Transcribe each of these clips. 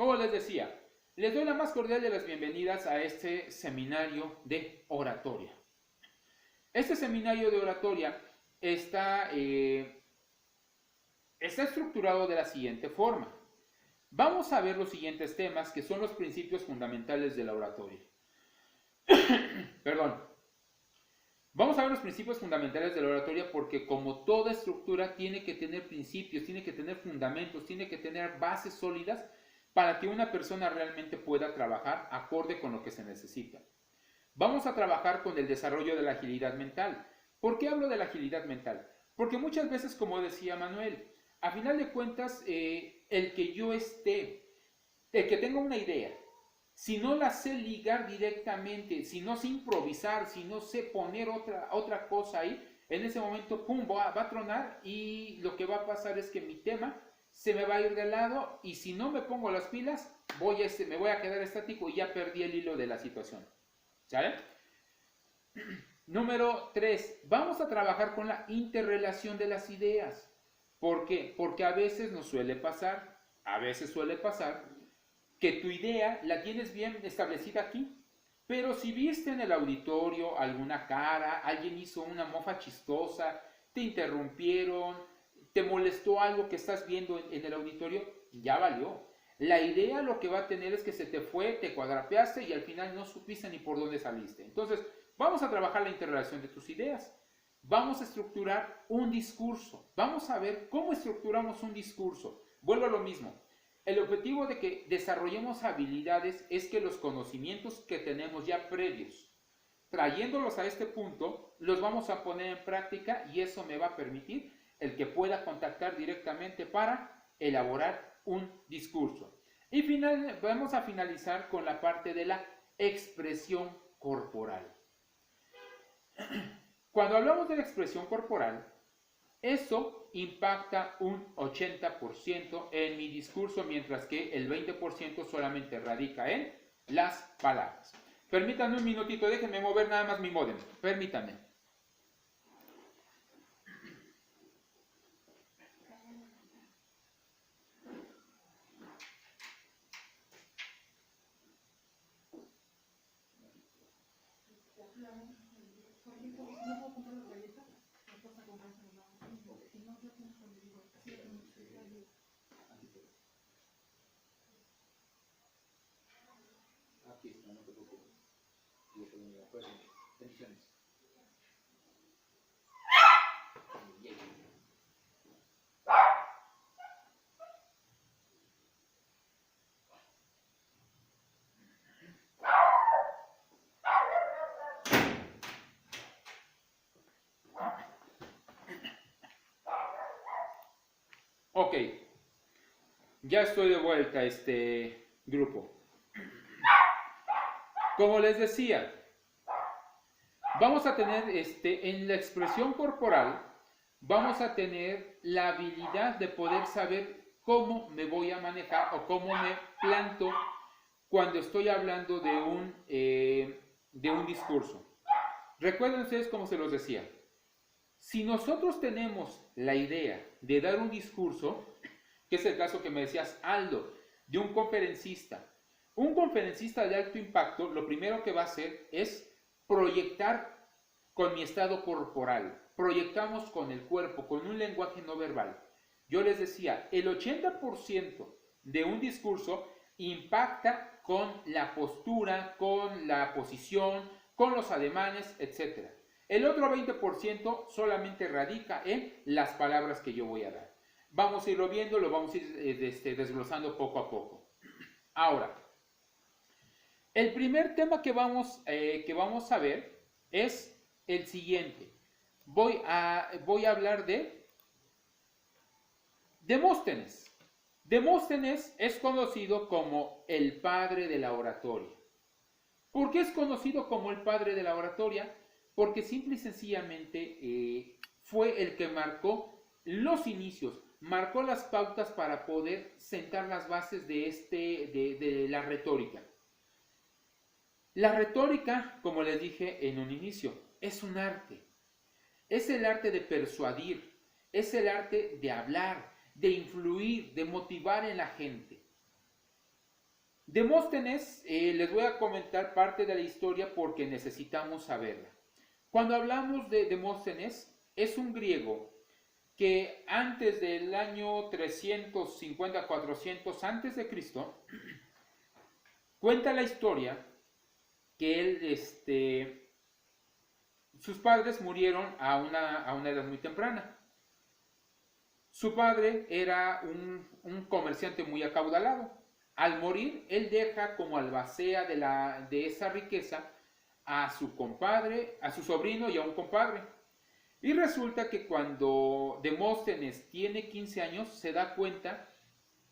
Como les decía, les doy la más cordial de las bienvenidas a este seminario de oratoria. Este seminario de oratoria está estructurado de la siguiente forma. Vamos a ver los siguientes temas que son los principios fundamentales de la oratoria. Perdón. Vamos a ver los principios fundamentales de la oratoria porque como toda estructura tiene que tener principios, tiene que tener fundamentos, tiene que tener bases sólidas para que una persona realmente pueda trabajar acorde con lo que se necesita. Vamos a trabajar con el desarrollo de la agilidad mental. ¿Por qué hablo de la agilidad mental? Porque muchas veces, como decía Manuel, a final de cuentas, el que tenga una idea, si no la sé ligar directamente, si no sé improvisar, si no sé poner otra cosa ahí, en ese momento, pum, va a tronar y lo que va a pasar es que mi tema se me va a ir de lado y si no me pongo las pilas, me voy a quedar estático y ya perdí el hilo de la situación. ¿Sale? Número 3. Vamos a trabajar con la interrelación de las ideas. ¿Por qué? Porque a veces nos suele pasar, que tu idea la tienes bien establecida aquí, pero si viste en el auditorio alguna cara, alguien hizo una mofa chistosa, te interrumpieron, te molestó algo que estás viendo en el auditorio, ya valió. La idea lo que va a tener es que se te fue, te cuadrapeaste y al final no supiste ni por dónde saliste. Entonces, vamos a trabajar la interrelación de tus ideas. Vamos a estructurar un discurso. Vamos a ver cómo estructuramos un discurso. Vuelvo a lo mismo. El objetivo de que desarrollemos habilidades es que los conocimientos que tenemos ya previos, trayéndolos a este punto, los vamos a poner en práctica y eso me va a permitir el que pueda contactar directamente para elaborar un discurso. Y vamos a finalizar con la parte de la expresión corporal. Cuando hablamos de la expresión corporal, eso impacta un 80% en mi discurso, mientras que el 20% solamente radica en las palabras. Permítanme un minutito, déjenme mover nada más mi módem. Permítanme. Aquí está, no te preocupes. Bendiciones. Ok, ya estoy de vuelta a este grupo. Como les decía, vamos a tener en la expresión corporal, vamos a tener la habilidad de poder saber cómo me voy a manejar o cómo me planto cuando estoy hablando de un discurso. Recuerden ustedes como se los decía, si nosotros tenemos la idea de dar un discurso, que es el caso que me decías, Aldo, de un conferencista de alto impacto, lo primero que va a hacer es proyectar con mi estado corporal. Proyectamos con el cuerpo, con un lenguaje no verbal. Yo les decía, el 80% de un discurso impacta con la postura, con la posición, con los ademanes, etc. El otro 20% solamente radica en las palabras que yo voy a dar. Vamos a irlo viendo, lo vamos a ir desglosando poco a poco. Ahora, el primer tema que vamos a ver es el siguiente. Voy a hablar de Demóstenes. Demóstenes es conocido como el padre de la oratoria. ¿Por qué es conocido como el padre de la oratoria? Porque simple y sencillamente fue el que marcó los inicios, marcó las pautas para poder sentar las bases de la retórica. La retórica, como les dije en un inicio, es un arte. Es el arte de persuadir, es el arte de hablar, de influir, de motivar en la gente. Demóstenes, les voy a comentar parte de la historia porque necesitamos saberla. Cuando hablamos de Demóstenes, es un griego que antes del año 350-400 antes de Cristo, cuenta la historia que él, sus padres murieron a una edad muy temprana. Su padre era un comerciante muy acaudalado. Al morir, él deja como albacea de esa riqueza a su compadre, a su sobrino y a un compadre. Y resulta que cuando Demóstenes tiene 15 años, se da cuenta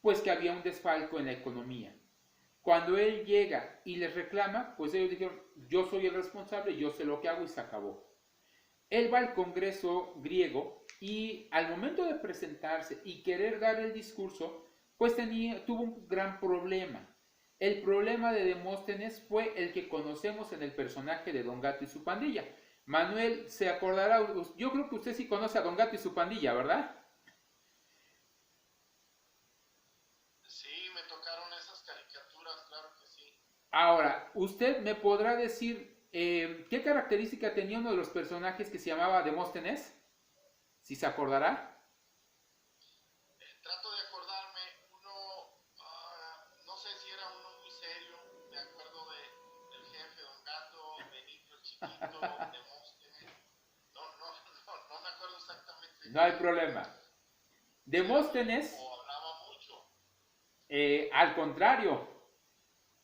pues que había un desfalco en la economía. Cuando él llega y les reclama, pues ellos dijeron, yo soy el responsable, yo sé lo que hago y se acabó. Él va al Congreso griego y al momento de presentarse y querer dar el discurso, pues tuvo un gran problema. El problema de Demóstenes fue el que conocemos en el personaje de Don Gato y su pandilla. Manuel se acordará, yo creo que usted sí conoce a Don Gato y su pandilla, ¿verdad? Sí, me tocaron esas caricaturas, claro que sí. Ahora, usted me podrá decir qué característica tenía uno de los personajes que se llamaba Demóstenes, si se acordará. Trato de acordarme, no sé si era uno muy serio, me acuerdo del jefe, Don Gato, Benito el Chiquito, Demóstenes. No me acuerdo exactamente. No hay problema. Demóstenes, O hablaba mucho. al contrario,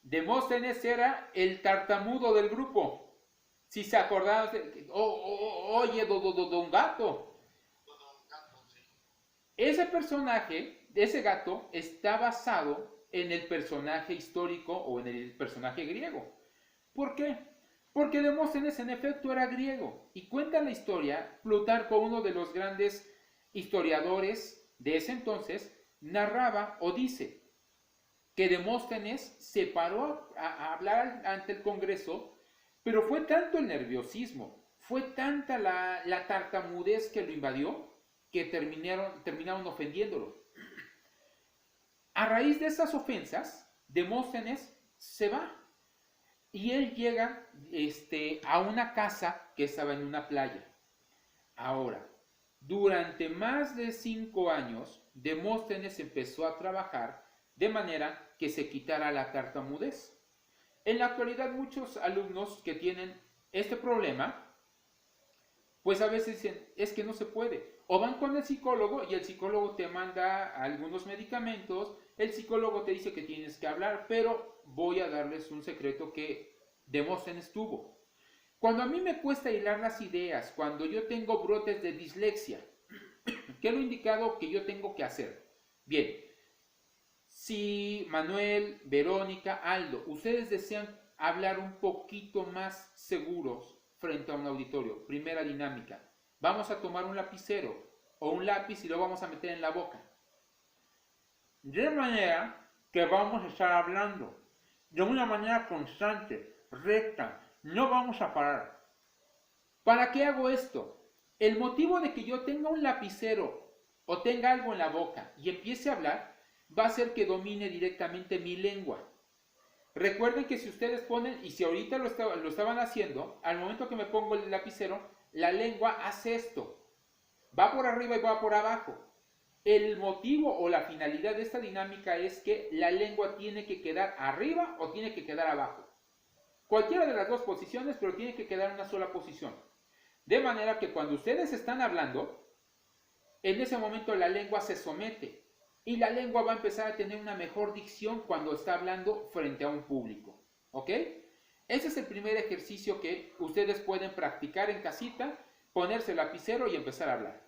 Demóstenes era el tartamudo del grupo. Si se acordaban, oye, Don Gato. Don Gato, sí. Ese personaje, ese gato, está basado en el personaje histórico o en el personaje griego. ¿Por qué? Porque Demóstenes en efecto era griego. Y cuenta la historia, Plutarco, uno de los grandes historiadores de ese entonces, narraba o dice que Demóstenes se paró a hablar ante el Congreso, pero fue tanto el nerviosismo, fue tanta la tartamudez que lo invadió, que terminaron ofendiéndolo. A raíz de esas ofensas, Demóstenes se va y él llega a una casa que estaba en una playa. Ahora, durante más de 5 años, Demóstenes empezó a trabajar de manera que se quitara la tartamudez. En la actualidad, muchos alumnos que tienen este problema, pues a veces dicen, es que no se puede. O van con el psicólogo y el psicólogo te manda algunos medicamentos, el psicólogo te dice que tienes que hablar, pero voy a darles un secreto que Demóstenes tuvo. Cuando a mí me cuesta hilar las ideas, cuando yo tengo brotes de dislexia, ¿qué es lo indicado que yo tengo que hacer? Bien, si Manuel, Verónica, Aldo, ustedes desean hablar un poquito más seguros frente a un auditorio, primera dinámica, vamos a tomar un lapicero o un lápiz y lo vamos a meter en la boca. De manera que vamos a estar hablando de una manera constante, recta, no vamos a parar. ¿Para qué hago esto? El motivo de que yo tenga un lapicero o tenga algo en la boca y empiece a hablar va a hacer que domine directamente mi lengua. Recuerden que si ustedes ponen, y si ahorita lo estaban haciendo, al momento que me pongo el lapicero, la lengua hace esto. Va por arriba y va por abajo. El motivo o la finalidad de esta dinámica es que la lengua tiene que quedar arriba o tiene que quedar abajo. Cualquiera de las dos posiciones, pero tiene que quedar en una sola posición. De manera que cuando ustedes están hablando, en ese momento la lengua se somete y la lengua va a empezar a tener una mejor dicción cuando está hablando frente a un público. ¿Ok? Ese es el primer ejercicio que ustedes pueden practicar en casita, ponerse el lapicero y empezar a hablar.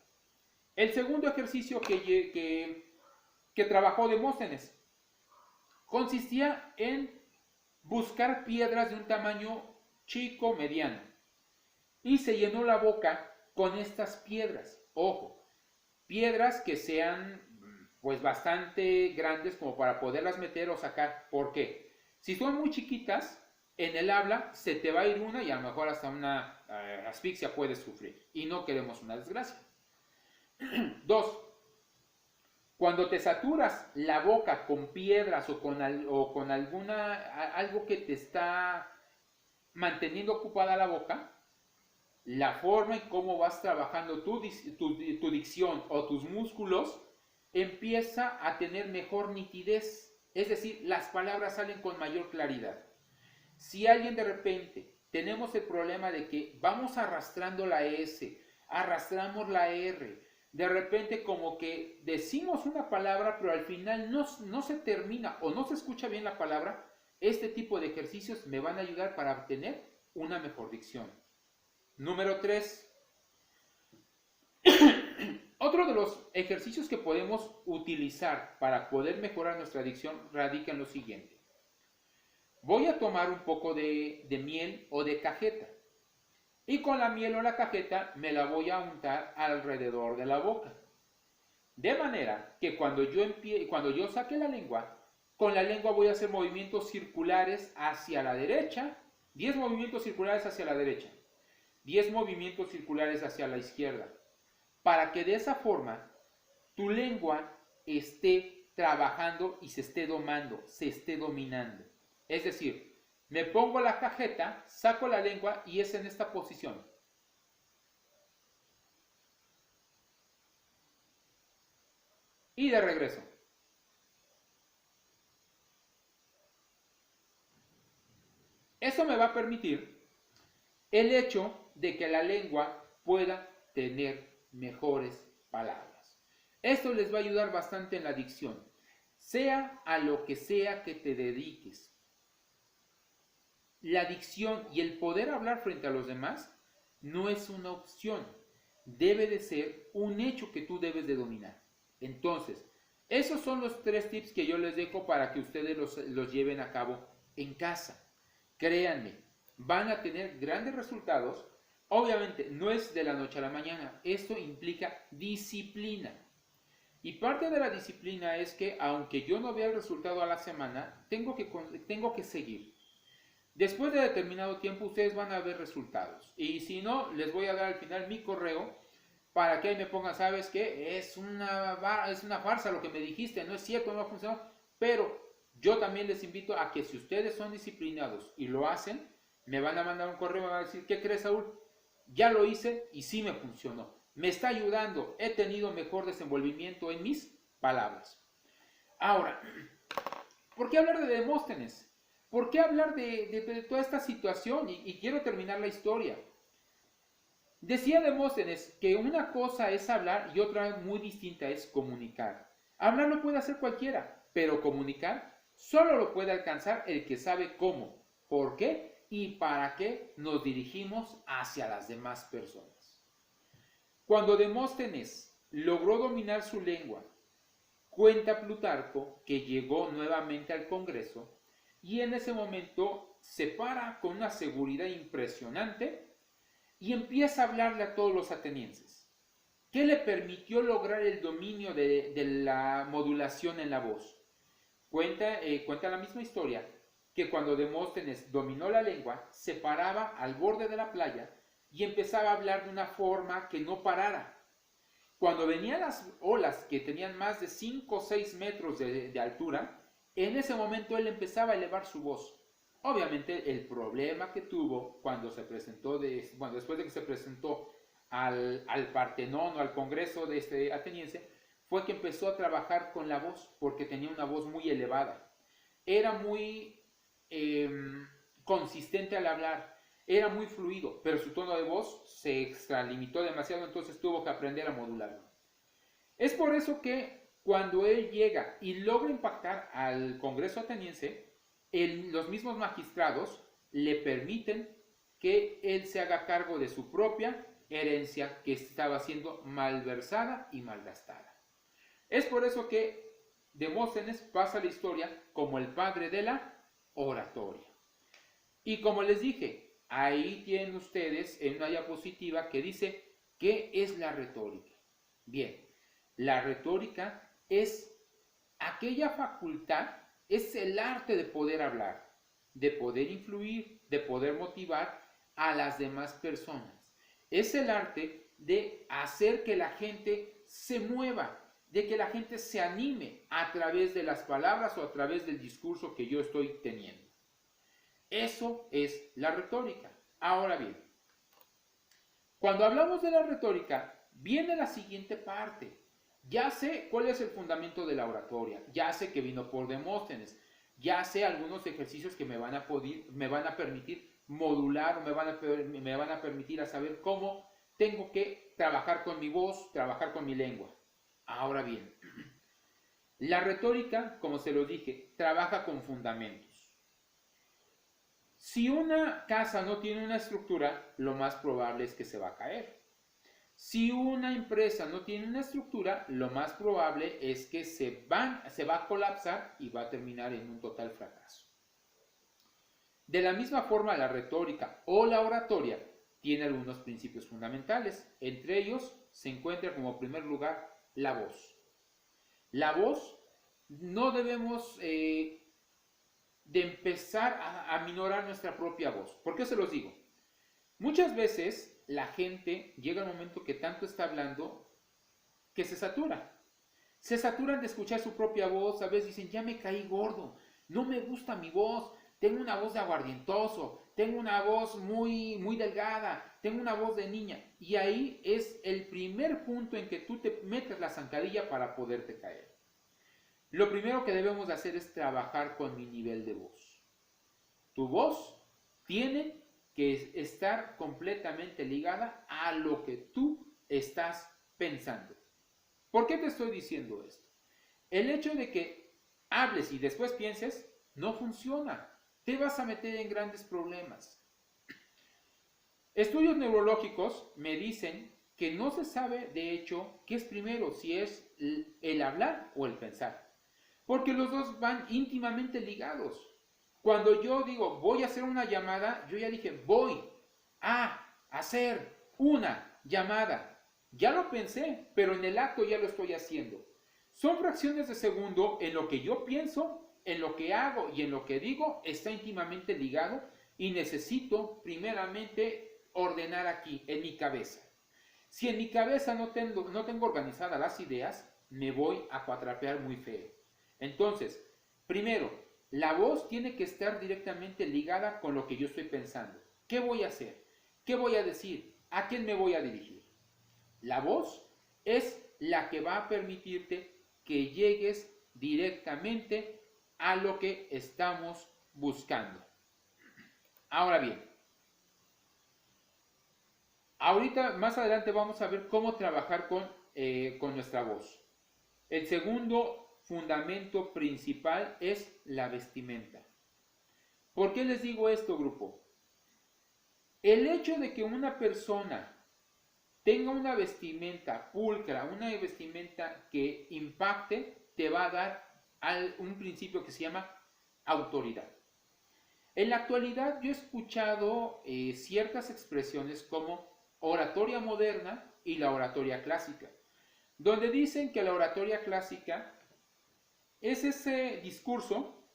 El segundo ejercicio que trabajó Demóstenes consistía en buscar piedras de un tamaño chico, mediano. Y se llenó la boca con estas piedras. Ojo, piedras que sean pues bastante grandes como para poderlas meter o sacar. ¿Por qué? Si son muy chiquitas, en el habla se te va a ir una y a lo mejor hasta una asfixia puedes sufrir. Y no queremos una desgracia. 2. Cuando te saturas la boca con piedras o con algo que te está manteniendo ocupada la boca, la forma en cómo vas trabajando tu dicción o tus músculos empieza a tener mejor nitidez. Es decir, las palabras salen con mayor claridad. Si alguien de repente tenemos el problema de que vamos arrastrando la S, arrastramos la R, de repente como que decimos una palabra pero al final no se termina o no se escucha bien la palabra, este tipo de ejercicios me van a ayudar para obtener una mejor dicción. Número 3. Otro de los ejercicios que podemos utilizar para poder mejorar nuestra dicción radica en lo siguiente. Voy a tomar un poco de miel o de cajeta y con la miel o la cajeta me la voy a untar alrededor de la boca. De manera que cuando yo saque la lengua, con la lengua voy a hacer movimientos circulares hacia la derecha, 10 movimientos circulares hacia la derecha, 10 movimientos circulares hacia la izquierda, para que de esa forma tu lengua esté trabajando y se esté domando, se esté dominando. Es decir, me pongo la cajeta, saco la lengua y es en esta posición. Y de regreso. Eso me va a permitir el hecho de que la lengua pueda tener mejores palabras. Esto les va a ayudar bastante en la dicción, sea a lo que sea que te dediques. La dicción y el poder hablar frente a los demás no es una opción, debe de ser un hecho que tú debes de dominar. Entonces, esos son los 3 tips que yo les dejo para que ustedes los lleven a cabo en casa. Créanme, van a tener grandes resultados. Obviamente, no es de la noche a la mañana. Esto implica disciplina. Y parte de la disciplina es que, aunque yo no vea el resultado a la semana, tengo que seguir. Después de determinado tiempo, ustedes van a ver resultados. Y si no, les voy a dar al final mi correo para que ahí me pongan, ¿sabes qué? Es una farsa lo que me dijiste, no es cierto, no va a funcionar. Pero yo también les invito a que si ustedes son disciplinados y lo hacen, me van a mandar un correo y me van a decir, ¿qué crees, Saúl? Ya lo hice y sí me funcionó. Me está ayudando, he tenido mejor desenvolvimiento en mis palabras. Ahora, ¿por qué hablar de Demóstenes? ¿Por qué hablar de toda esta situación? Y quiero terminar la historia. Decía Demóstenes que una cosa es hablar y otra muy distinta es comunicar. Hablar lo puede hacer cualquiera, pero comunicar solo lo puede alcanzar el que sabe cómo, por qué y para qué nos dirigimos hacia las demás personas. Cuando Demóstenes logró dominar su lengua, cuenta Plutarco que llegó nuevamente al Congreso y en ese momento se para con una seguridad impresionante y empieza a hablarle a todos los atenienses. ¿Qué le permitió lograr el dominio de la modulación en la voz? Cuenta la misma historia que cuando Demóstenes dominó la lengua, se paraba al borde de la playa y empezaba a hablar de una forma que no parara. Cuando venían las olas que tenían más de 5 o 6 metros de altura, en ese momento él empezaba a elevar su voz. Obviamente el problema que tuvo cuando se presentó, después de que se presentó al Partenón o al Congreso de este ateniense, fue que empezó a trabajar con la voz, porque tenía una voz muy elevada. Era muy consistente al hablar, era muy fluido, pero su tono de voz se extralimitó demasiado, entonces tuvo que aprender a modularlo. Es por eso que cuando él llega y logra impactar al Congreso ateniense, los mismos magistrados le permiten que él se haga cargo de su propia herencia que estaba siendo malversada y malgastada. Es por eso que Demóstenes pasa a la historia como el padre de la oratoria. Y como les dije, ahí tienen ustedes en una diapositiva que dice ¿qué es la retórica? Bien, la retórica es aquella facultad, es el arte de poder hablar, de poder influir, de poder motivar a las demás personas. Es el arte de hacer que la gente se mueva, de que la gente se anime a través de las palabras o a través del discurso que yo estoy teniendo. Eso es la retórica. Ahora bien, cuando hablamos de la retórica, viene la siguiente parte. Ya sé cuál es el fundamento de la oratoria, ya sé que vino por Demóstenes, ya sé algunos ejercicios que me van a permitir modular o me van a permitir a saber cómo tengo que trabajar con mi voz, trabajar con mi lengua. Ahora bien, la retórica, como se lo dije, trabaja con fundamentos. Si una casa no tiene una estructura, lo más probable es que se va a caer. Si una empresa no tiene una estructura, lo más probable es que se va a colapsar y va a terminar en un total fracaso. De la misma forma, la retórica o la oratoria tiene algunos principios fundamentales. Entre ellos se encuentra como primer lugar la voz. La voz no debemos de empezar a minorar nuestra propia voz. ¿Por qué se los digo? Muchas veces la gente llega al momento que tanto está hablando que se satura. Se saturan de escuchar su propia voz. A veces dicen, ya me caí gordo, no me gusta mi voz, tengo una voz de aguardientoso, tengo una voz muy delgada, tengo una voz de niña. Y ahí es el primer punto en que tú te metes la zancadilla para poderte caer. Lo primero que debemos de hacer es trabajar con mi nivel de voz. Tu voz tiene que estar completamente ligada a lo que tú estás pensando. ¿Por qué te estoy diciendo esto? El hecho de que hables y después pienses no funciona. Te vas a meter en grandes problemas. Estudios neurológicos me dicen que no se sabe de hecho qué es primero, si es el hablar o el pensar. Porque los dos van íntimamente ligados. Cuando yo digo voy a hacer una llamada, yo ya dije voy a hacer una llamada. Ya lo pensé, pero en el acto ya lo estoy haciendo. Son fracciones de segundo en lo que yo pienso, en lo que hago y en lo que digo está íntimamente ligado y necesito primeramente ordenar aquí, en mi cabeza. Si en mi cabeza no tengo organizadas las ideas, me voy a cuatrapear muy feo. Entonces, primero, la voz tiene que estar directamente ligada con lo que yo estoy pensando. ¿Qué voy a hacer? ¿Qué voy a decir? ¿A quién me voy a dirigir? La voz es la que va a permitirte que llegues directamente a lo que estamos buscando. Ahora bien, ahorita más adelante vamos a ver cómo trabajar con nuestra voz. El segundo fundamento principal es la vestimenta. ¿Por qué les digo esto, grupo? El hecho de que una persona tenga una vestimenta pulcra, una vestimenta que impacte, te va a dar un principio que se llama autoridad. En la actualidad yo he escuchado ciertas expresiones como oratoria moderna y la oratoria clásica, donde dicen que la oratoria clásica es ese discurso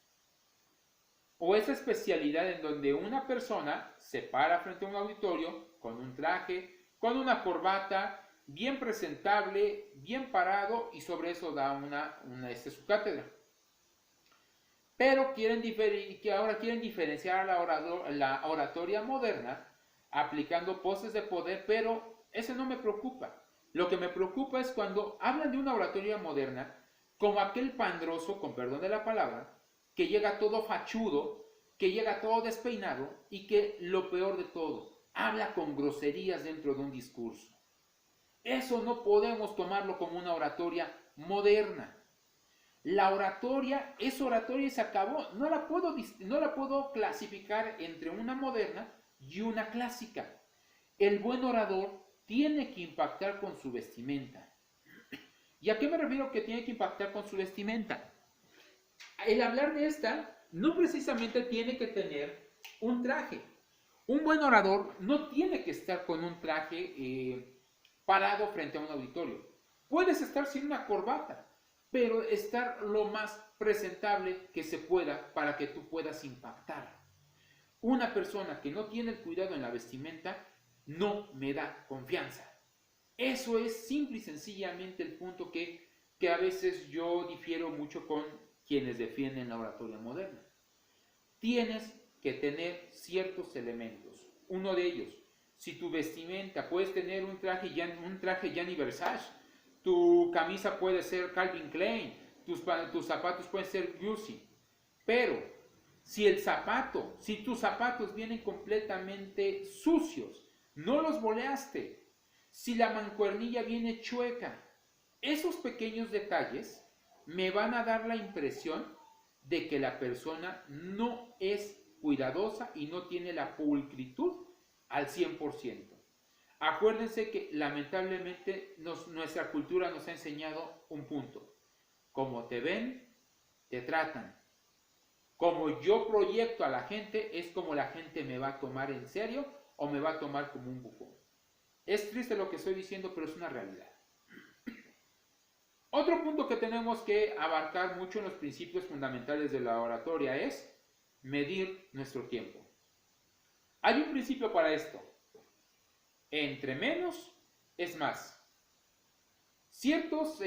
o esa especialidad en donde una persona se para frente a un auditorio con un traje, con una corbata, bien presentable, bien parado y sobre eso da su cátedra. Pero ahora quieren diferenciar la oratoria moderna aplicando poses de poder, pero eso no me preocupa. Lo que me preocupa es cuando hablan de una oratoria moderna como aquel pandroso, con perdón de la palabra, que llega todo fachudo, que llega todo despeinado y que lo peor de todo, habla con groserías dentro de un discurso. Eso no podemos tomarlo como una oratoria moderna. La oratoria es oratoria y se acabó. No la puedo clasificar entre una moderna y una clásica. El buen orador tiene que impactar con su vestimenta. ¿Y a qué me refiero que tiene que impactar con su vestimenta? El hablar de esta no precisamente tiene que tener un traje. Un buen orador no tiene que estar con un traje parado frente a un auditorio. Puedes estar sin una corbata, pero estar lo más presentable que se pueda para que tú puedas impactar. Una persona que no tiene el cuidado en la vestimenta no me da confianza. Eso es simple y sencillamente el punto que que a veces yo difiero mucho con quienes defienden la oratoria moderna. Tienes que tener ciertos elementos. Uno de ellos, si tu vestimenta, puedes tener un traje Gianni Versace, tu camisa puede ser Calvin Klein, tus zapatos pueden ser Gucci, pero si tus zapatos vienen completamente sucios, no los boleaste, si la mancuernilla viene chueca, esos pequeños detalles me van a dar la impresión de que la persona no es cuidadosa y no tiene la pulcritud al 100%. Acuérdense que lamentablemente nuestra cultura nos ha enseñado un punto. Como te ven, te tratan. Como yo proyecto a la gente, es como la gente me va a tomar en serio o me va a tomar como un bufón. Es triste lo que estoy diciendo, pero es una realidad. Otro punto que tenemos que abarcar mucho en los principios fundamentales de la oratoria es medir nuestro tiempo. Hay un principio para esto. Entre menos es más. Ciertos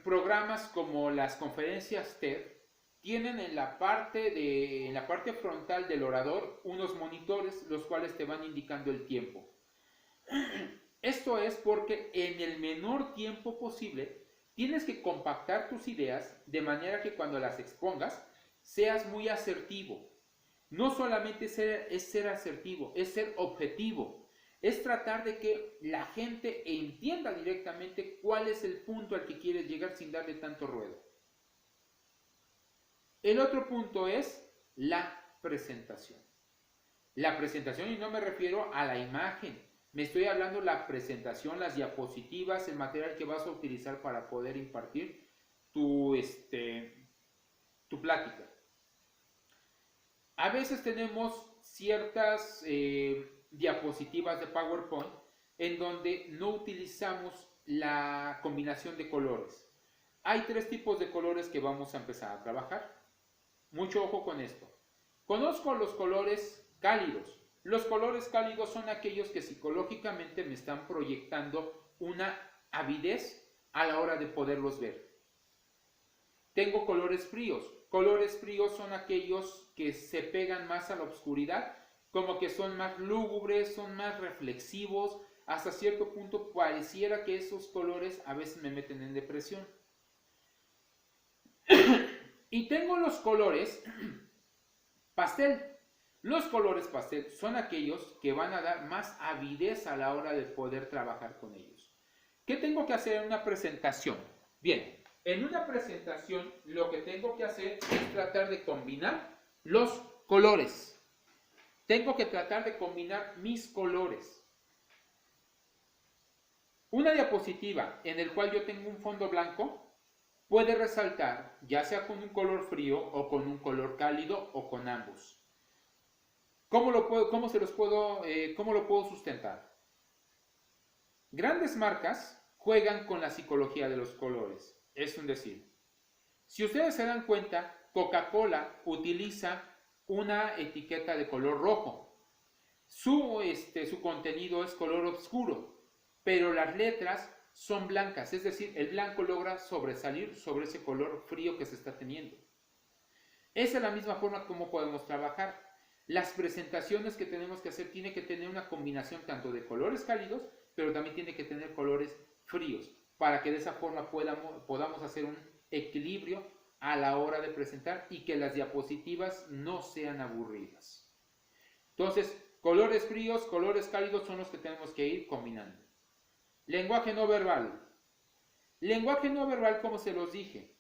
programas como las conferencias TED tienen en la parte frontal del orador unos monitores los cuales te van indicando el tiempo. Esto es porque en el menor tiempo posible tienes que compactar tus ideas de manera que cuando las expongas seas muy asertivo. No solamente es ser asertivo, es ser objetivo. Es tratar de que la gente entienda directamente cuál es el punto al que quieres llegar sin darle tanto ruedo. El otro punto es la presentación. La presentación, y no me refiero a la imagen, me estoy hablando de la presentación, las diapositivas, el material que vas a utilizar para poder impartir tu plática. A veces tenemos ciertas diapositivas de PowerPoint en donde no utilizamos la combinación de colores. Hay 3 tipos de colores que vamos a empezar a trabajar. Mucho ojo con esto. Conozco los colores cálidos. Los colores cálidos son aquellos que psicológicamente me están proyectando una avidez a la hora de poderlos ver. Tengo colores fríos. Colores fríos son aquellos que se pegan más a la oscuridad, como que son más lúgubres, son más reflexivos. Hasta cierto punto pareciera que esos colores a veces me meten en depresión. Y tengo los colores pastel. Los colores pastel son aquellos que van a dar más avidez a la hora de poder trabajar con ellos. ¿Qué tengo que hacer en una presentación? Bien, en una presentación lo que tengo que hacer es tratar de combinar los colores. Tengo que tratar de combinar mis colores. Una diapositiva en la cual yo tengo un fondo blanco puede resaltar ya sea con un color frío o con un color cálido o con ambos. ¿Cómo lo puedo sustentar? Grandes marcas juegan con la psicología de los colores. Es un decir. Si ustedes se dan cuenta, Coca-Cola utiliza una etiqueta de color rojo. Su contenido es color oscuro, pero las letras son blancas, es decir, el blanco logra sobresalir sobre ese color frío que se está teniendo. Esa es la misma forma como podemos trabajar. Las presentaciones que tenemos que hacer tienen que tener una combinación tanto de colores cálidos, pero también tiene que tener colores fríos, para que de esa forma podamos hacer un equilibrio a la hora de presentar y que las diapositivas no sean aburridas. Entonces, colores fríos, colores cálidos son los que tenemos que ir combinando. Lenguaje no verbal. Lenguaje no verbal, como se los dije,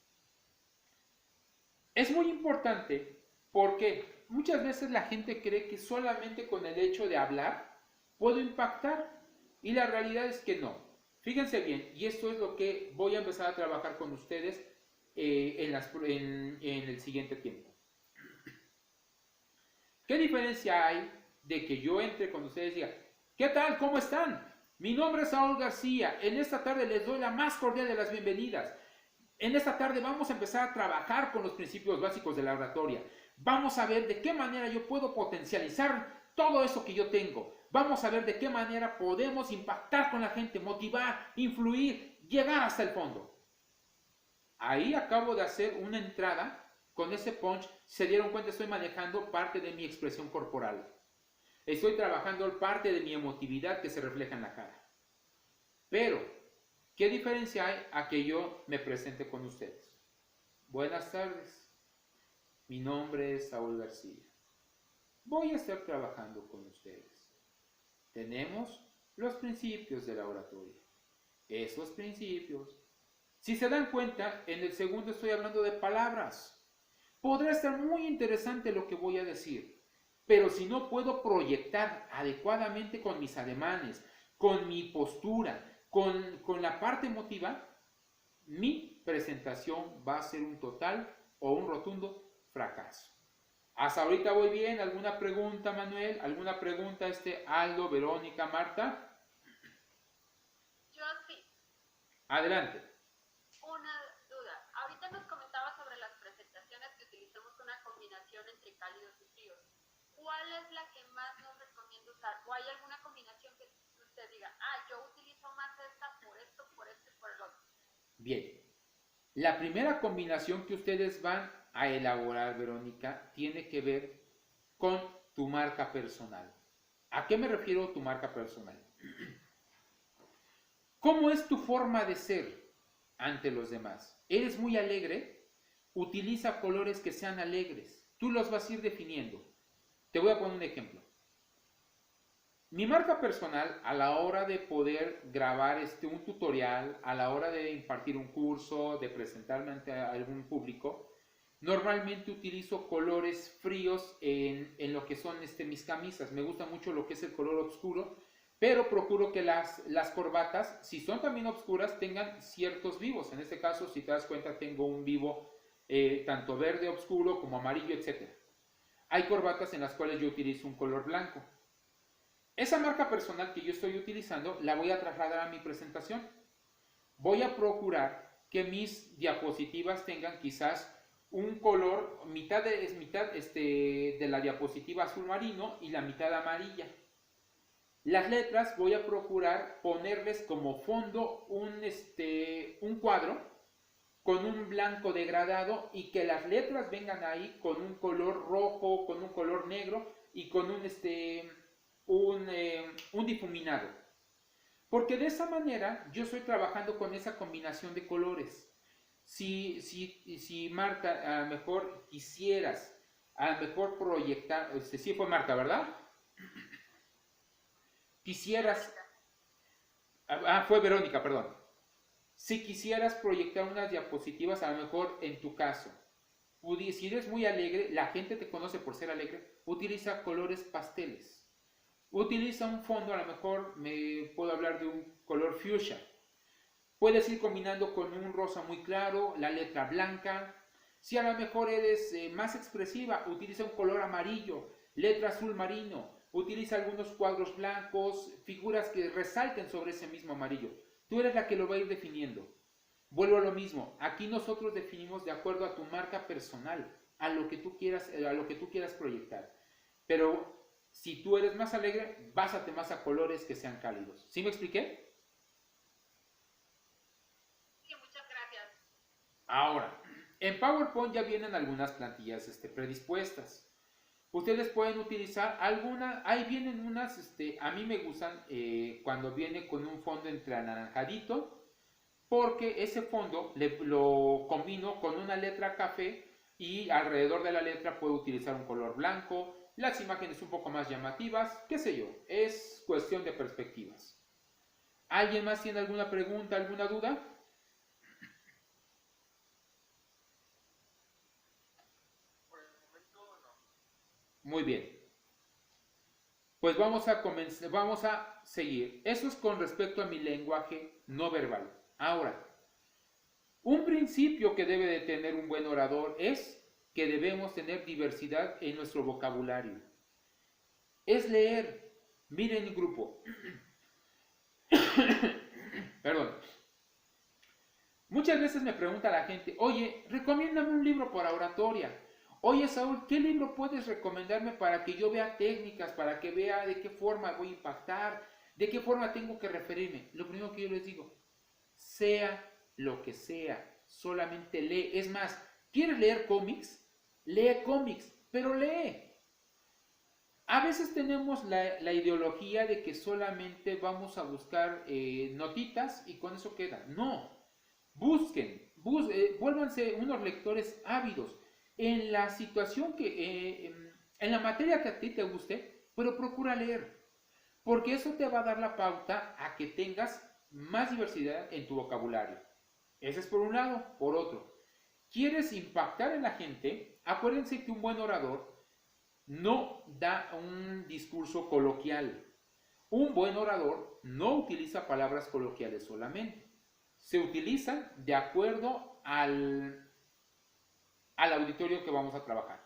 es muy importante porque muchas veces la gente cree que solamente con el hecho de hablar puedo impactar y la realidad es que no. Fíjense bien, y esto es lo que voy a empezar a trabajar con ustedes en el siguiente tiempo. ¿Qué diferencia hay de que yo entre con ustedes y diga, ¿qué tal? ¿Cómo están? Mi nombre es Saúl García. En esta tarde les doy la más cordial de las bienvenidas. En esta tarde vamos a empezar a trabajar con los principios básicos de la oratoria. Vamos a ver de qué manera yo puedo potencializar todo eso que yo tengo. Vamos a ver de qué manera podemos impactar con la gente, motivar, influir, llegar hasta el fondo. Ahí acabo de hacer una entrada con ese punch. Se dieron cuenta, estoy manejando parte de mi expresión corporal. Estoy trabajando parte de mi emotividad que se refleja en la cara. Pero, ¿qué diferencia hay a que yo me presente con ustedes? Buenas tardes. Mi nombre es Saúl García. Voy a estar trabajando con ustedes. Tenemos los principios de la oratoria. Esos principios, si se dan cuenta, en el segundo estoy hablando de palabras. Podrá estar muy interesante lo que voy a decir, pero si no puedo proyectar adecuadamente con mis ademanes, con mi postura, con la parte emotiva, mi presentación va a ser un total o un rotundo fracaso. Hasta ahorita voy bien. ¿Alguna pregunta, Manuel? ¿Alguna pregunta, Aldo, Verónica, Marta? Yo sí. Adelante. Una duda. Ahorita nos comentaba sobre las presentaciones que utilizamos una combinación entre cálidos y fríos. ¿Cuál es la que más nos recomienda usar? ¿O hay alguna combinación que usted diga, yo utilizo más esta por esto y por el otro? Bien. La primera combinación que ustedes van a elaborar, Verónica, tiene que ver con tu marca personal. ¿A qué me refiero tu marca personal? ¿Cómo es tu forma de ser ante los demás? ¿Eres muy alegre? Utiliza colores que sean alegres. Tú los vas a ir definiendo. Te voy a poner un ejemplo. Mi marca personal, a la hora de poder grabar un tutorial, a la hora de impartir un curso, de presentarme ante algún público, normalmente utilizo colores fríos en lo que son mis camisas. Me gusta mucho lo que es el color oscuro, pero procuro que las corbatas, si son también oscuras, tengan ciertos vivos. En este caso, si te das cuenta, tengo un vivo tanto verde oscuro como amarillo, etc. Hay corbatas en las cuales yo utilizo un color blanco. Esa marca personal que yo estoy utilizando la voy a trasladar a mi presentación. Voy a procurar que mis diapositivas tengan quizás un color, mitad de la diapositiva azul marino y la mitad amarilla. Las letras voy a procurar ponerles como fondo un cuadro con un blanco degradado y que las letras vengan ahí con un color rojo, con un color negro y con un difuminado. Porque de esa manera yo estoy trabajando con esa combinación de colores. Si Marta, a lo mejor quisieras, a lo mejor proyectar, sí fue Marta, ¿verdad? Quisieras, fue Verónica, perdón. Si quisieras proyectar unas diapositivas, a lo mejor en tu caso, si eres muy alegre, la gente te conoce por ser alegre, utiliza colores pasteles. Utiliza un fondo, a lo mejor me puedo hablar de un color fuchsia. Puedes ir combinando con un rosa muy claro, la letra blanca. Si a lo mejor eres más expresiva, utiliza un color amarillo, letra azul marino. Utiliza algunos cuadros blancos, figuras que resalten sobre ese mismo amarillo. Tú eres la que lo va a ir definiendo. Vuelvo a lo mismo. Aquí nosotros definimos de acuerdo a tu marca personal, a lo que tú quieras proyectar. Pero si tú eres más alegre, básate más a colores que sean cálidos. ¿Sí me expliqué? Sí, muchas gracias. Ahora, en PowerPoint ya vienen algunas plantillas predispuestas. Ustedes pueden utilizar ahí vienen unas, a mí me gustan cuando viene con un fondo entre anaranjadito, porque ese fondo lo combino con una letra café y alrededor de la letra puedo utilizar un color blanco. Las imágenes un poco más llamativas, qué sé yo, es cuestión de perspectivas. ¿Alguien más tiene alguna pregunta, alguna duda? Por el momento no. Muy bien. Pues vamos a seguir. Eso es con respecto a mi lenguaje no verbal. Ahora, un principio que debe de tener un buen orador es que debemos tener diversidad en nuestro vocabulario. Es leer. Miren, grupo. Perdón. Muchas veces me pregunta la gente, oye, recomiéndame un libro para oratoria. Oye, Saúl, ¿qué libro puedes recomendarme para que yo vea técnicas, para que vea de qué forma voy a impactar, de qué forma tengo que referirme? Lo primero que yo les digo, sea lo que sea, solamente lee. Es más, ¿quieres leer cómics? Lee cómics, pero lee. A veces tenemos la ideología de que solamente vamos a buscar notitas y con eso queda. No, vuélvanse unos lectores ávidos en la situación en la materia que a ti te guste, pero procura leer, porque eso te va a dar la pauta a que tengas más diversidad en tu vocabulario. Ese es por un lado. Por otro, ¿quieres impactar en la gente? Acuérdense que un buen orador no da un discurso coloquial. Un buen orador no utiliza palabras coloquiales solamente. Se utilizan de acuerdo al auditorio que vamos a trabajar.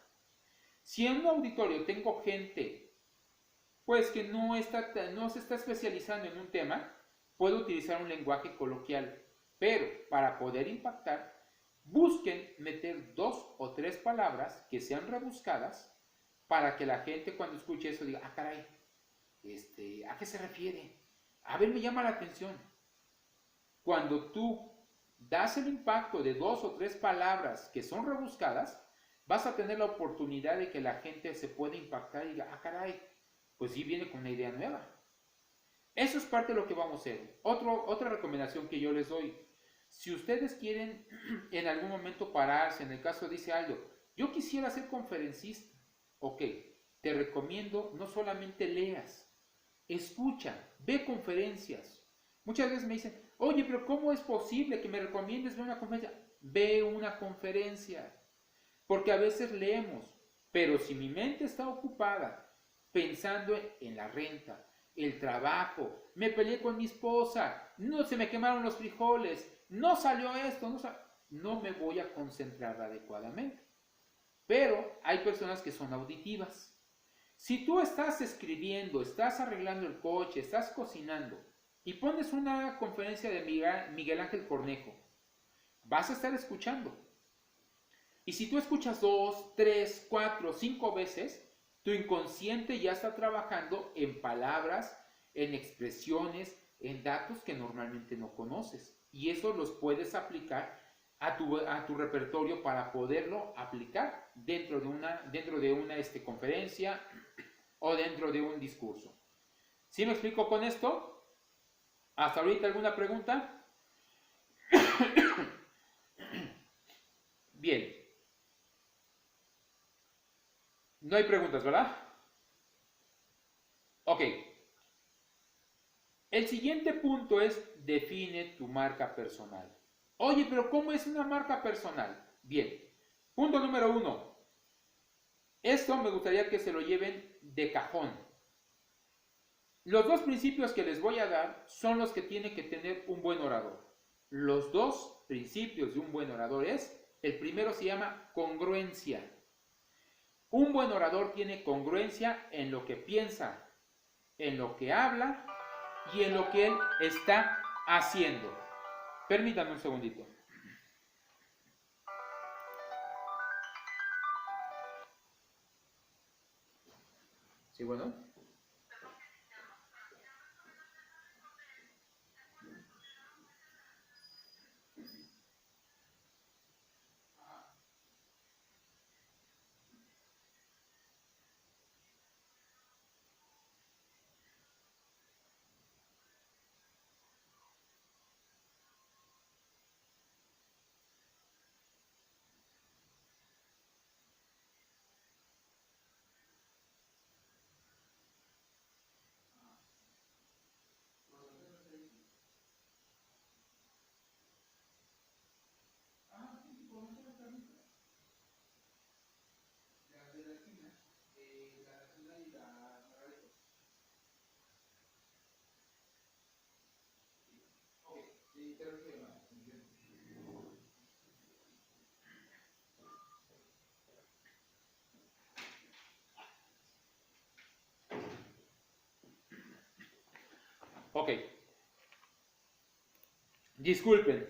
Si en un auditorio tengo gente pues que no se está especializando en un tema, puedo utilizar un lenguaje coloquial. Pero para poder impactar, busquen meter 2 o 3 palabras que sean rebuscadas para que la gente cuando escuche eso diga, ah, caray, ¿a qué se refiere? A ver, me llama la atención. Cuando tú das el impacto de 2 o 3 palabras que son rebuscadas, vas a tener la oportunidad de que la gente se pueda impactar y diga, ah, caray, pues sí viene con una idea nueva. Eso es parte de lo que vamos a hacer. Otra recomendación que yo les doy. Si ustedes quieren en algún momento pararse, en el caso dice Aldo, yo quisiera ser conferencista. Ok, te recomiendo no solamente leas, escucha, ve conferencias. Muchas veces me dicen, oye, pero ¿cómo es posible que me recomiendes ver una conferencia? Ve una conferencia, porque a veces leemos, pero si mi mente está ocupada pensando en la renta, el trabajo, me peleé con mi esposa, no se me quemaron los frijoles, no salió esto, no me voy a concentrar adecuadamente. Pero hay personas que son auditivas. Si tú estás escribiendo, estás arreglando el coche, estás cocinando y pones una conferencia de Miguel Ángel Cornejo, vas a estar escuchando. Y si tú escuchas 2, 3, 4, 5 veces, tu inconsciente ya está trabajando en palabras, en expresiones, en datos que normalmente no conoces. Y eso los puedes aplicar a tu repertorio para poderlo aplicar dentro de una conferencia o dentro de un discurso. ¿Sí me explico con esto? ¿Hasta ahorita alguna pregunta? Bien. No hay preguntas, ¿verdad? Ok. El siguiente punto es define tu marca personal. Oye, pero ¿cómo es una marca personal? Bien, punto número 1. Esto me gustaría que se lo lleven de cajón. Los 2 principios que les voy a dar son los que tiene que tener un buen orador. Los 2 principios de un buen orador el primero se llama congruencia. Un buen orador tiene congruencia en lo que piensa, en lo que habla y en lo que él está haciendo. Permítanme un segundito. ¿Sí, bueno? Ok. Disculpen.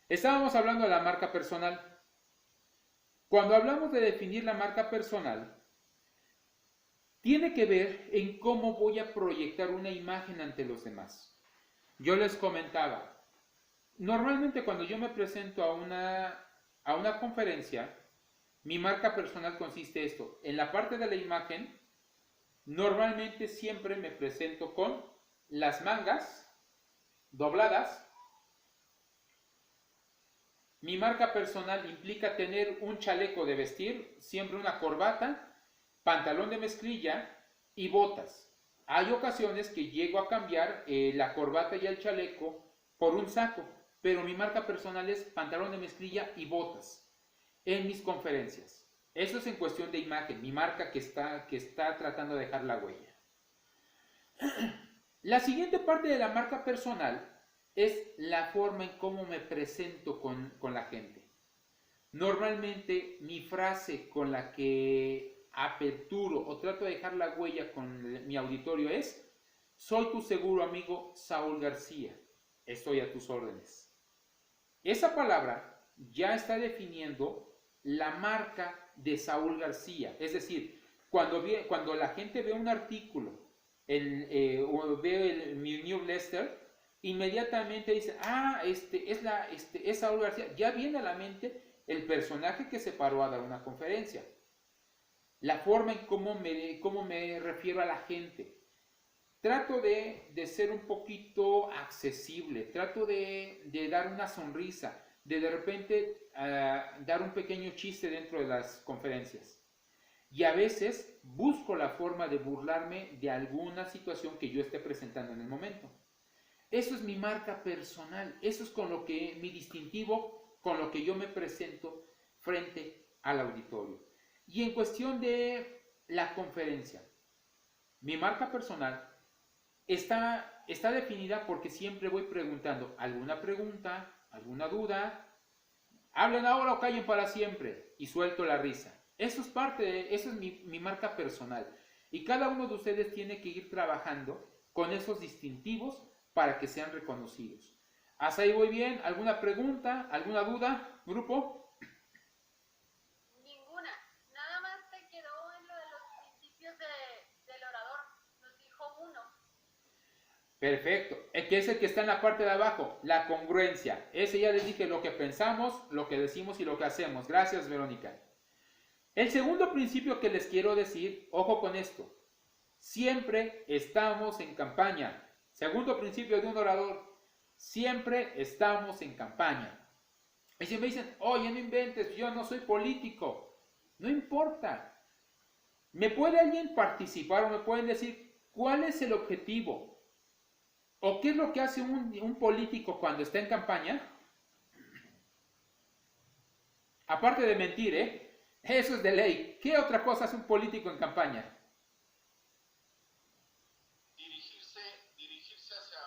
Estábamos hablando de la marca personal. Cuando hablamos de definir la marca personal, tiene que ver en cómo voy a proyectar una imagen ante los demás. Yo les comentaba, Normalmente cuando yo me presento a una conferencia, mi marca personal consiste esto. En la parte de la imagen, normalmente siempre me presento con las mangas dobladas. Mi marca personal implica tener un chaleco de vestir, siempre una corbata, pantalón de mezclilla y botas. Hay ocasiones que llego a cambiar la corbata y el chaleco por un saco, pero mi marca personal es pantalón de mezclilla y botas en mis conferencias. Eso es en cuestión de imagen, mi marca que está tratando de dejar la huella. La siguiente parte de la marca personal es la forma en cómo me presento con la gente. Normalmente mi frase con la que aperturo o trato de dejar la huella con mi auditorio es: soy tu seguro amigo Saúl García, estoy a tus órdenes. Esa palabra ya está definiendo la marca de Saúl García, es decir, cuando la gente ve un artículo o ve mi newsletter, inmediatamente dice, es Saúl García, ya viene a la mente el personaje que se paró a dar una conferencia, la forma en cómo me refiero a la gente. Trato de ser un poquito accesible, trato de dar una sonrisa, de repente dar un pequeño chiste dentro de las conferencias. Y a veces busco la forma de burlarme de alguna situación que yo esté presentando en el momento. Eso es mi marca personal, eso es con lo que mi distintivo, con lo que yo me presento frente al auditorio. Y en cuestión de la conferencia, mi marca personal está definida porque siempre voy preguntando alguna pregunta, alguna duda. Hablen ahora o callen para siempre, y suelto la risa. Eso es mi marca personal. Y cada uno de ustedes tiene que ir trabajando con esos distintivos para que sean reconocidos. ¿Hasta ahí voy bien? ¿Alguna pregunta? ¿Alguna duda, grupo? Ninguna. Nada más te quedó en lo de los principios del orador. Nos dijo uno. Perfecto. Que es el que está en la parte de abajo, la congruencia. Ese ya les dije lo que pensamos, lo que decimos y lo que hacemos. Gracias, Verónica. El segundo principio que les quiero decir, ojo con esto, siempre estamos en campaña. Segundo principio de un orador, siempre estamos en campaña. Y si me dicen, oye, no inventes, yo no soy político, no importa. ¿Me puede alguien participar o me pueden decir cuál es el objetivo? ¿O qué es lo que hace un político cuando está en campaña? Aparte de mentir, eso es de ley. ¿Qué otra cosa hace un político en campaña? Dirigirse hacia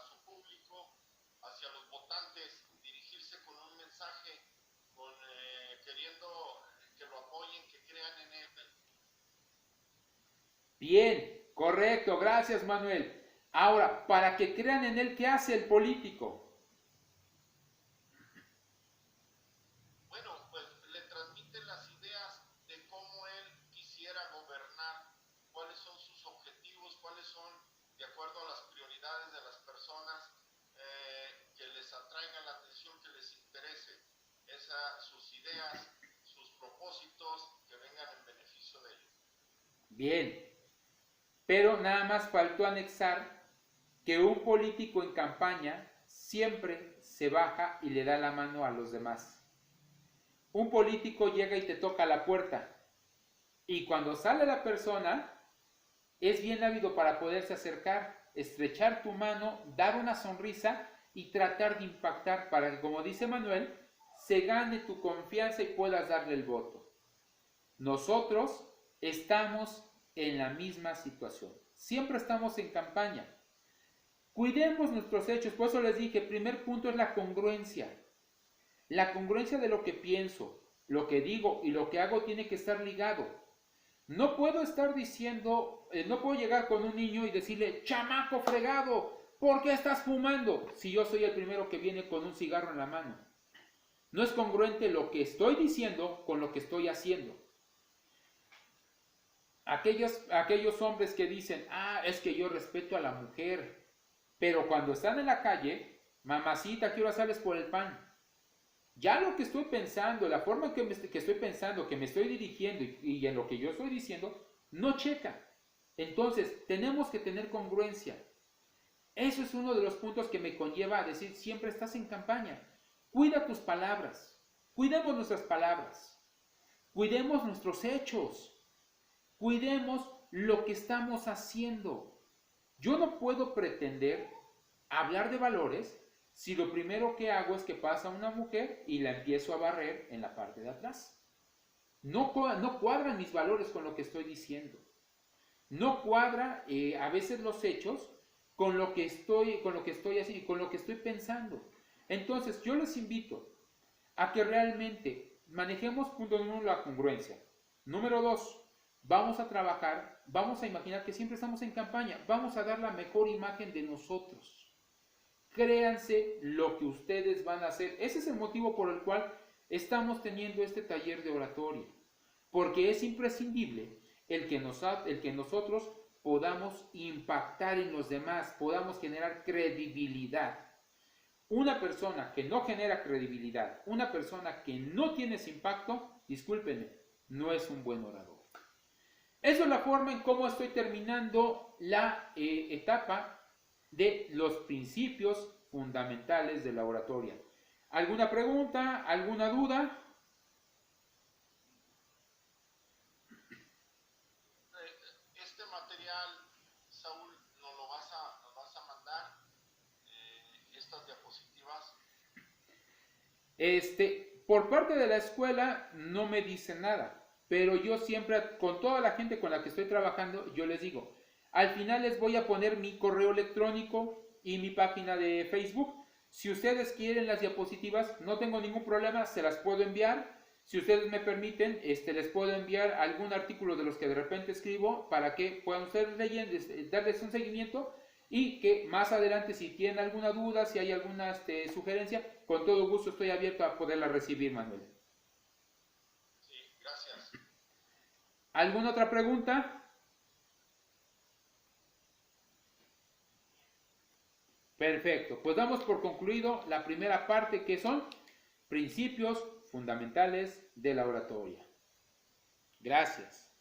su público, hacia los votantes, dirigirse con un mensaje, queriendo que lo apoyen, que crean en él. Bien, correcto, gracias, Manuel. Ahora, para que crean en él, ¿qué hace el político? Bueno, pues le transmite las ideas de cómo él quisiera gobernar, cuáles son sus objetivos, cuáles son, de acuerdo a las prioridades de las personas, que les atraigan la atención, que les interese sus ideas, sus propósitos, que vengan en beneficio de ellos. Bien, pero nada más faltó anexar que un político en campaña siempre se baja y le da la mano a los demás. Un político llega y te toca la puerta, y cuando sale la persona, es bien ávido para poderse acercar, estrechar tu mano, dar una sonrisa y tratar de impactar para que, como dice Manuel, se gane tu confianza y puedas darle el voto. Nosotros estamos en la misma situación, siempre estamos en campaña. Cuidemos nuestros hechos, por eso les dije, el primer punto es la congruencia. La congruencia de lo que pienso, lo que digo y lo que hago tiene que estar ligado. No puedo estar diciendo, no puedo llegar con un niño y decirle, chamaco fregado, ¿por qué estás fumando? Si yo soy el primero que viene con un cigarro en la mano. No es congruente lo que estoy diciendo con lo que estoy haciendo. Aquellos hombres que dicen, es que yo respeto a la mujer, pero cuando están en la calle, mamacita, ¿a qué hora sales por el pan? Ya lo que estoy pensando, la forma en que estoy pensando, que me estoy dirigiendo y en lo que yo estoy diciendo, no checa. Entonces, tenemos que tener congruencia. Eso es uno de los puntos que me conlleva a decir, siempre estás en campaña. Cuida tus palabras. Cuidemos nuestras palabras. Cuidemos nuestros hechos. Cuidemos lo que estamos haciendo. Yo no puedo pretender hablar de valores si lo primero que hago es que pasa una mujer y la empiezo a barrer en la parte de atrás. No cuadran mis valores con lo que estoy diciendo. No cuadra a veces los hechos con lo que estoy haciendo, con lo que estoy pensando. Entonces, yo les invito a que realmente manejemos, punto número uno, la congruencia. Número dos, vamos a trabajar, vamos a imaginar que siempre estamos en campaña, vamos a dar la mejor imagen de nosotros. Créanse lo que ustedes van a hacer. Ese es el motivo por el cual estamos teniendo este taller de oratoria, porque es imprescindible el que nosotros podamos impactar en los demás, podamos generar credibilidad. Una persona que no genera credibilidad, una persona que no tiene ese impacto, discúlpenme, no es un buen orador. Esa es la forma en cómo estoy terminando la etapa de los principios fundamentales de la oratoria. ¿Alguna pregunta? ¿Alguna duda? Este material, Saúl, nos vas a mandar, estas diapositivas. Por parte de la escuela no me dicen nada, pero yo siempre, con toda la gente con la que estoy trabajando, yo les digo, al final les voy a poner mi correo electrónico y mi página de Facebook. Si ustedes quieren las diapositivas, no tengo ningún problema, se las puedo enviar. Si ustedes me permiten, les puedo enviar algún artículo de los que de repente escribo para que puedan ustedes leyendo, darles un seguimiento y que más adelante, si tienen alguna duda, si hay alguna sugerencia, con todo gusto estoy abierto a poderla recibir, Manuel. Sí, gracias. ¿Alguna otra pregunta? Perfecto, pues damos por concluido la primera parte, que son principios fundamentales de la oratoria. Gracias.